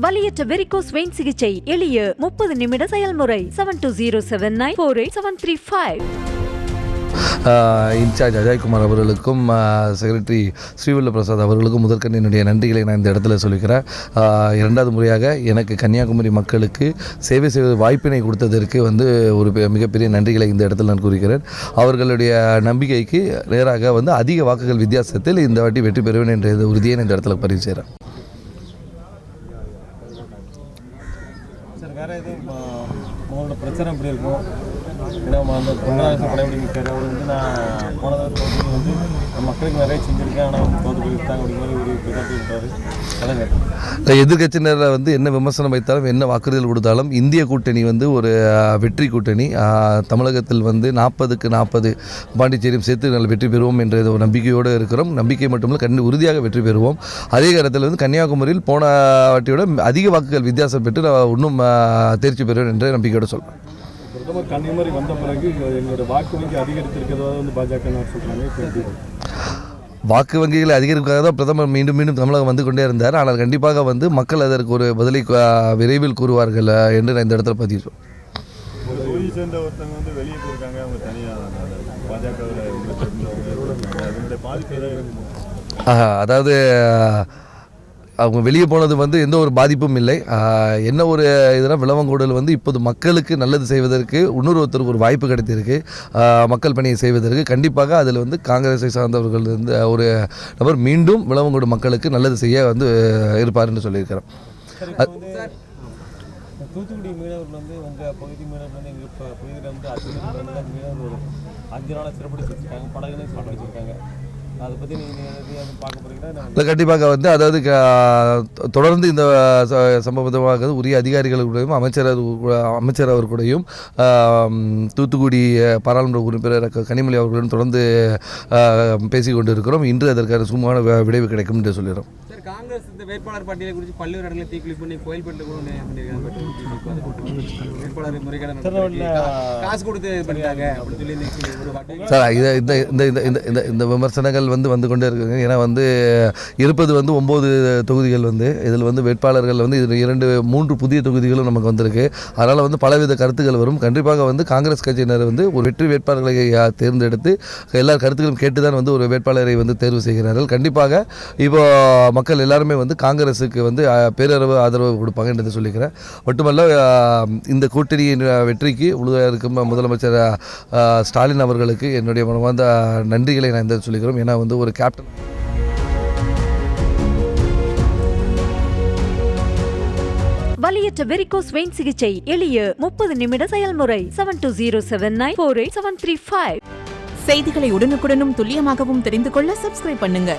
வலியற்ற varicose vein சிகிச்சை எளிய 30 நிமிட செயல்முறை 7279487335. இன்சார்ஜ் அஜய்குமார் அவர்களுக்கும் செக்ரட்டரி ஸ்ரீவல்ல பிரசாத் அவர்களுக்கும் முதற்கண் என்னுடைய நன்றிகளை நான் இந்த இடத்துல சொல்லிக்கிறேன். இரண்டாவது முறையாக எனக்கு கன்னியாகுமரி மக்களுக்கு சேவை செய்வது வாய்ப்பினை கொடுத்ததற்கு ஒரு மிகப்பெரிய நன்றிகளை இந்த இடத்துல நான் கூறுகிறேன். அவர்களுடைய நம்பிக்கைக்கு நேராக அதிக வாக்குகள் வித்தியாசத்தில் இந்த வாட்டி வெற்றி பெறுவேன் என்ற உறுதியை இந்த இடத்துல பதிவு செய்கிறேன். பிரச்சனை எப்படி இருக்கும்? ஏன்னா அந்த பொருளாதார படைபிடிக்கிறார் அவர் நான் போன மக்களுக்கு நிறைய செஞ்சுருக்கேன், ஆனால் தோற்று போயிருக்காங்க அப்படிங்கிற ஒரு பிரச்சாரத்தை விட்டார். எதிர்கட்சியினர் என்ன விமர்சனம் வைத்தாலும் என்ன வாக்குறுதிகள் கொடுத்தாலும் இந்திய கூட்டணி ஒரு வெற்றி கூட்டணி. தமிழகத்தில் 40க்கு 40 பாண்டிச்சேரியும் சேர்த்து நாங்கள் வெற்றி பெறுவோம் என்ற ஒரு நம்பிக்கையோடு இருக்கிறோம். நம்பிக்கை மட்டுமல்ல, உறுதியாக வெற்றி பெறுவோம். அதே நேரத்தில் கன்னியாகுமரியில் போன வாட்டியோட அதிக வாக்குகள் வித்தியாசம் பெற்று இன்னும் தேர்ச்சி பெறுவேன் என்ற நம்பிக்கையோடு சொல்கிறேன். பிரதமர் கன்னியாகுமரி வந்த பிறகு எங்களுடைய வாக்கு வங்கி அதிகரித்திருக்கிறதா பாஜக சொல்கிறாங்க. வாக்கு வங்கிகளை அதிகரிப்பதாக தான் பிரதமர் மீண்டும் மீண்டும் தமிழகம் வந்து கொண்டே இருந்தார். ஆனால் கண்டிப்பாக மக்கள் அதற்கு ஒரு பதிலை விரைவில் கூறுவார்கள் என்று நான் இந்த இடத்துல பதிவு சொல்றேன். சேர்ந்த ஒருத்தவங்க வெளியே போயிருக்காங்க, அவங்க தனியாக பாஜக அதாவது அவங்க வெளியே போனது எந்த ஒரு பாதிப்பும் இல்லை. என்ன ஒரு இதெல்லாம் விளவங்கூடல் இப்போது மக்களுக்கு நல்லது செய்வதற்கு இன்னொருத்தருக்கு ஒரு வாய்ப்பு கிடைத்திருக்கு. மக்கள் பணியை செய்வதற்கு கண்டிப்பாக அதில் காங்கிரஸை சார்ந்தவர்கள் ஒரு நபர் மீண்டும் விளவங்கூடு மக்களுக்கு நல்லது செய்ய இருப்பார் என்று சொல்லியிருக்கிறேன். தூத்துக்குடி மீனவர்கள் உங்கள் பகுதி மீனவர்கள் எங்கள் பகுதியில் மீனவர்கள் ஒரு 5 நாளாக சிறப்பிடிச்சு வச்சுருக்காங்க, படகுலையும் சிறப்பிடிச்சு வச்சுருக்காங்க. அதை பற்றி நீங்கள் பார்க்க போகிறீங்கன்னா கண்டிப்பாக அதாவது தொடர்ந்து இந்த சம்பவமாக உரிய அதிகாரிகளுடையும் அமைச்சர் அவர்களுடையும் தூத்துக்குடி பாராளுமன்ற உறுப்பினர் கனிமொழி அவர்களுடன் தொடர்ந்து பேசிக்கொண்டு இருக்கிறோம். இன்று அதற்கான சுமூகமான விளைவு கிடைக்கும் என்று சொல்கிறோம். காங்கிரஸ் இந்த வேட்பாளர் பட்டியலை குறித்து பல்வேறு இடங்களில் தீக்குளிப்பு பண்ணி கோயில்பேட்டில் கூட வேட்பாளர் முறைகேடு காசு கொடுத்து பண்ணிட்டாங்க அப்படின்னு சொல்லி சார் இந்த விமர்சனங்கள் வந்து கொண்டே இருக்குங்க. ஏன்னா இருப்பது 9 தொகுதிகள் இதில் வேட்பாளர்கள் இதில் 3 புதிய தொகுதிகளும் நமக்கு வந்திருக்கு. அதனால் பலவித கருத்துக்கள் வரும். கண்டிப்பாக காங்கிரஸ் கட்சியினர் ஒரு வெற்றி வேட்பாளர்களை தேர்ந்தெடுத்து எல்லா கருத்துக்களும் கேட்டு தான் ஒரு வேட்பாளரை தேர்வு செய்கிறார்கள். கண்டிப்பாக இப்போ மக்கள் எல்லாருமே காங்கிரஸுக்கு பேரளவு ஆதரவு கொடுப்பாங்க என்று சொல்லிக்கிறேன். மட்டுமல்ல, இந்த கூட்டணியின் வெற்றிக்கு இருக்கும் முதலமைச்சர் ஸ்டாலின் அவர்களுக்கு என்னுடைய மனமார்ந்த நன்றிகளை நான் இந்த சொல்லிக்கிறோம். ஏன்னா ஒரு கேப்டன் வலியற்ற வெரிகோஸ் வெயின் சிகிச்சை எளிய 30 நிமிட செயல்முறை 7279487335. செய்திகளை உடனுக்குடனும் துல்லியமாகவும் தெரிந்து கொள்ள சப்ஸ்கிரைப் பண்ணுங்க.